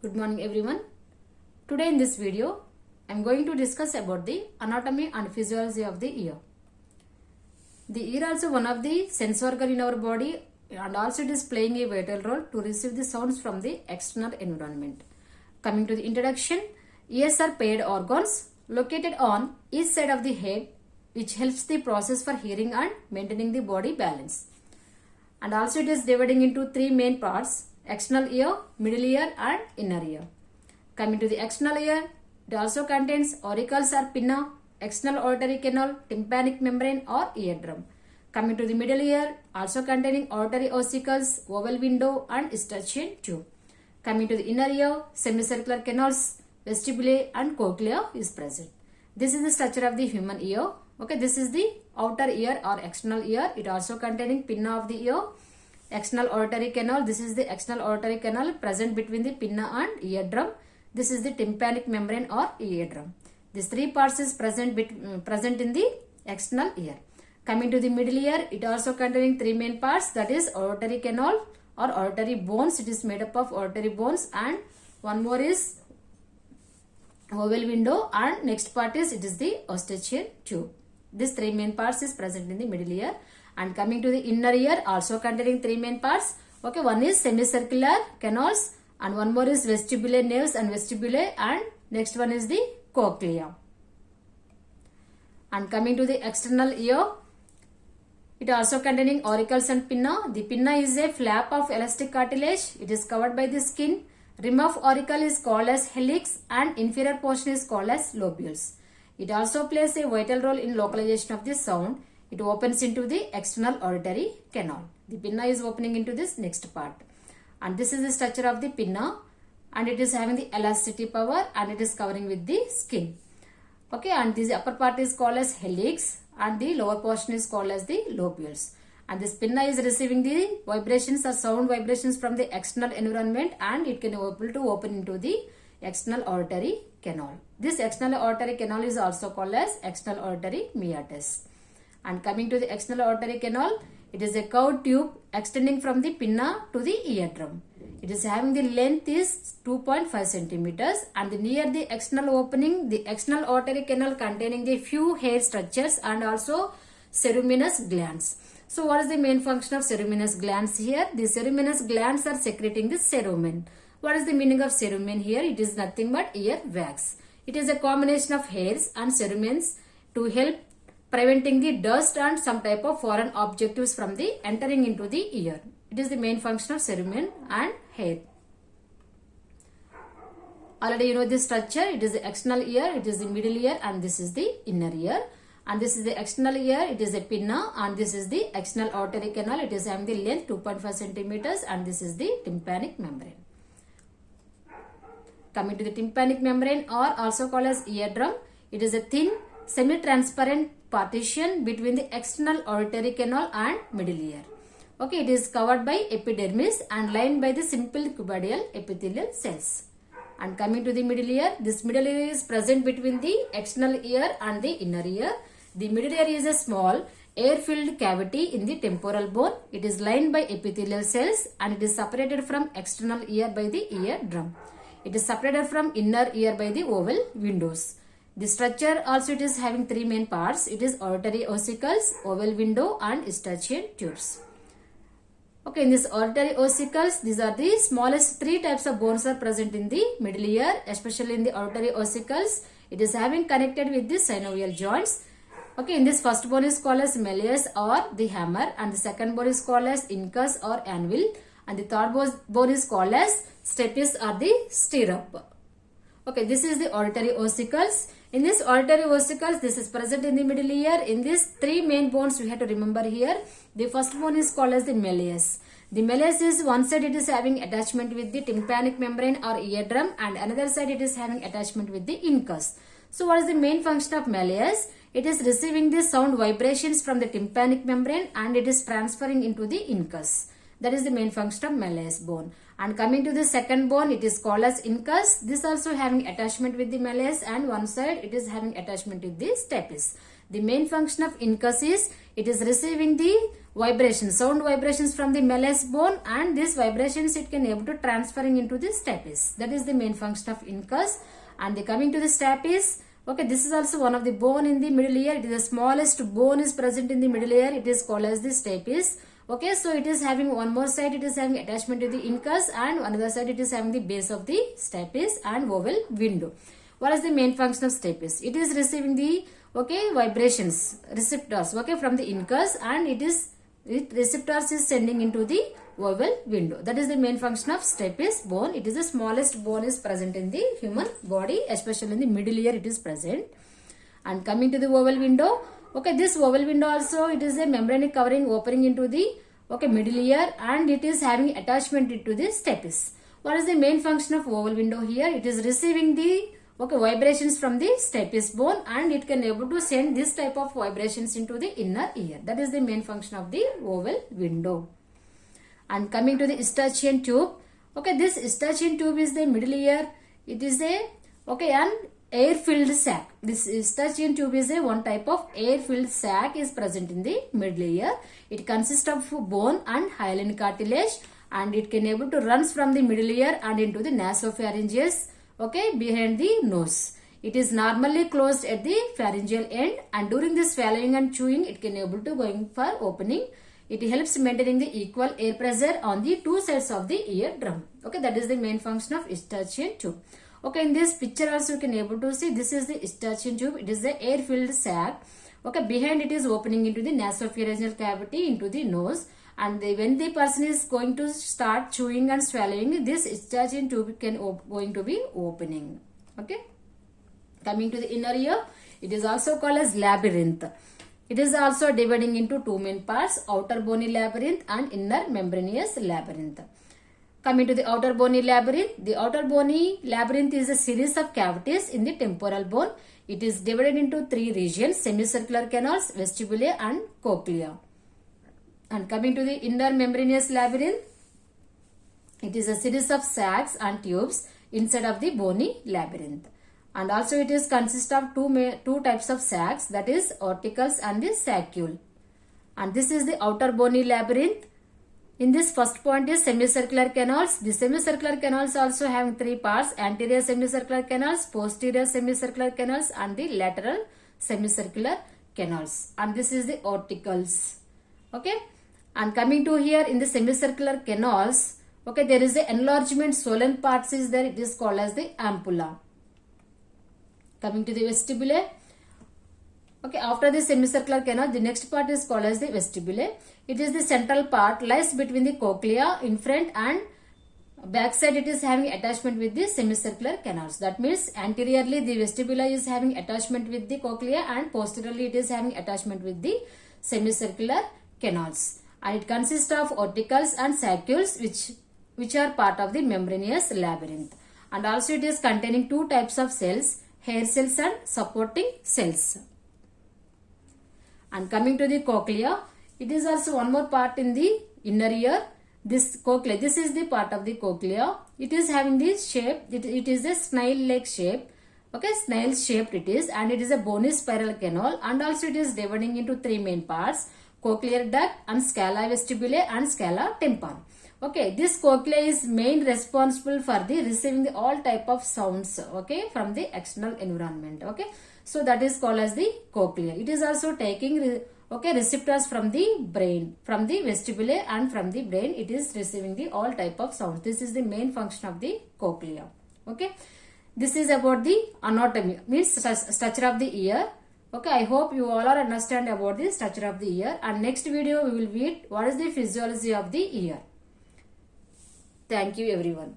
Good morning everyone. Today in this video, I am going to discuss about the anatomy and physiology of the ear. The ear also one of the sense organ in our body and also it is playing a vital role to receive the sounds from the external environment. Coming to the introduction, ears are paired organs located on each side of the head which helps the process for hearing and maintaining the body balance. And also it is dividing into three main parts: external ear, middle ear and inner ear. Coming to the external ear, it also contains auricles or pinna, external auditory canal, tympanic membrane or eardrum. Coming to the middle ear, also containing auditory ossicles, oval window and Estrogen tube. Coming to the inner ear, semicircular canals, vestibule and cochlea is present. This is the structure of the human ear. Okay, this is the outer ear or external ear. It also containing pinna of the ear, external auditory canal. This is the external auditory canal present between the pinna and eardrum. This is the tympanic membrane or eardrum. These three parts is present in the external ear. Coming to the middle ear, it also containing three main parts, that is auditory canal or auditory bones. It is made up of auditory bones and one more is oval window and next part is it is the Estrogen tube. These three main parts is present in the middle ear. And coming to the inner ear, also containing three main parts. Okay, one is semicircular canals and one more is vestibular nerves and vestibule and next one is the cochlea. And coming to the external ear, it also containing auricles and pinna. The pinna is a flap of elastic cartilage. It is covered by the skin. Rim of auricle is called as helix and inferior portion is called as lobules. It also plays a vital role in localization of the sound. It opens into the external auditory canal. The pinna is opening into this next part. And this is the structure of the pinna and it is having the elasticity power and it is covering with the skin. Okay, and this upper part is called as helix and the lower portion is called as the lobules. And this pinna is receiving the vibrations or sound vibrations from the external environment and it can able to open into the external auditory canal. This external auditory canal is also called as external auditory meatus. And coming to the external auditory canal, it is a curved tube extending from the pinna to the eardrum. It is having the length is 2.5 centimeters and near the external opening, the external auditory canal containing the few hair structures and also ceruminous glands. So what is the main function of ceruminous glands here? The ceruminous glands are secreting the cerumen. What is the meaning of cerumen here? It is nothing but ear wax. It is a combination of hairs and cerumens to help preventing the dust and some type of foreign objects from the entering into the ear. It is the main function of cerumen and hair. Already you know this structure. It is the external ear, it is the middle ear and this is the inner ear. And this is the external ear, it is a pinna and this is the external auditory canal. It is having the length 2.5 centimeters and this is the tympanic membrane. Coming to the tympanic membrane or also called as eardrum, it is a thin semi-transparent partition between the external auditory canal and middle ear. Okay, it is covered by epidermis and lined by the simple cuboidal epithelial cells. And coming to the middle ear, this middle ear is present between the external ear and the inner ear. The middle ear is a small air-filled cavity in the temporal bone. It is lined by epithelial cells and it is separated from external ear by the eardrum. It is separated from inner ear by the oval windows. The structure also it is having three main parts. It is auditory ossicles, oval window and Estrogen tubes. Okay, in this auditory ossicles, these are the smallest three types of bones are present in the middle ear, especially in the auditory ossicles. It is having connected with the synovial joints. Okay, in this first bone is called as malleus or the hammer and the second bone is called as incus or anvil and the third bone is called as stapes or the stirrup. Okay, this is the auditory ossicles. In this auditory ossicles, this is present in the middle ear. In these three main bones we have to remember here. The first bone is called as the malleus. The malleus is one side it is having attachment with the tympanic membrane or eardrum and another side it is having attachment with the incus. So what is the main function of malleus? It is receiving the sound vibrations from the tympanic membrane and it is transferring into the incus. That is the main function of malleus bone. And coming to the second bone, it is called as incus. This also having attachment with the malleus and one side it is having attachment with the stapes. The main function of incus is it is receiving the vibrations, sound vibrations from the malleus bone, and these vibrations it can able to transferring into the stapes. That is the main function of incus. And the coming to the stapes, okay, this is also one of the bone in the middle ear. It is the smallest bone is present in the middle ear. It is called as the stapes. Okay, so it is having one more side, it is having attachment to the incus, and another side it is having the base of the stapes and vowel window. What is the main function of stapes? It is receiving the vibrations, receptors, from the incus, and receptors is sending into the vowel window. That is the main function of stapes bone. It is the smallest bone is present in the human body, especially in the middle ear it is present. And coming to the vowel window, okay, this vowel window also it is a membrane covering opening into the middle ear, and it is having attachment into the stapes. What is the main function of vowel window here? It is receiving the vibrations from the stapes bone, and it can able to send this type of vibrations into the inner ear. That is the main function of the vowel window. And coming to the Estrogen tube, okay, this Estrogen tube is the middle ear. It is a an air-filled sac. This Estrogen tube is a one type of air-filled sac is present in the middle ear. It consists of bone and hyaline cartilage, and it can able to runs from the middle ear and into the nasopharyngeus, behind the nose. It is normally closed at the pharyngeal end, and during this swallowing and chewing, it can able to going for opening. It helps maintaining the equal air pressure on the two sides of the ear drum. Okay, that is the main function of Estrogen tube. Okay, in this picture also you can able to see this is the Estrogen tube. It is the air-filled sac. Okay, behind it is opening into the nasopharyngeal cavity into the nose, and when the person is going to start chewing and swallowing, this Estrogen tube can going to be opening. Okay, coming to the inner ear, it is also called as labyrinth. It is also dividing into two main parts, outer bony labyrinth and inner membranous labyrinth. Coming to the outer bony labyrinth, the outer bony labyrinth is a series of cavities in the temporal bone. It is divided into three regions, semicircular canals, vestibule and cochlea. And coming to the inner membranous labyrinth, it is a series of sacs and tubes inside of the bony labyrinth. And also it is consist of two types of sacs, that is auricles and the saccule. And this is the outer bony labyrinth. In this first point is semicircular canals. The semicircular canals also have three parts, anterior semicircular canals, posterior semicircular canals and the lateral semicircular canals. And this is the auricles. Okay. And coming to here in the semicircular canals, okay, there is the enlargement, swollen parts is there. It is called as the ampulla. Coming to the vestibule, okay, after the semicircular canal, the next part is called as the vestibule. It is the central part, lies between the cochlea in front and back side. It is having attachment with the semicircular canals. That means anteriorly the vestibule is having attachment with the cochlea, and posteriorly it is having attachment with the semicircular canals. And it consists of auricles and saccules which are part of the membranous labyrinth. And also it is containing two types of cells, hair cells and supporting cells. And coming to the cochlea, it is also one more part in the inner ear. This cochlea, this is the part of the cochlea. It is having this shape, it is a snail-like shape. Okay, snail shaped it is, and it is a bony spiral canal, and also it is dividing into three main parts, cochlear duct and scala vestibule and scala tympani. Okay, this cochlea is main responsible for the receiving the all type of sounds, okay, from the external environment. Okay, so that is called as the cochlea. It is also taking receptors from the brain, from the vestibule and from the brain. It is receiving the all type of sounds. This is the main function of the cochlea. Okay, this is about the anatomy, means structure of the ear. Okay, I hope you all are understand about the structure of the ear, and next video we will read what is the physiology of the ear. Thank you everyone.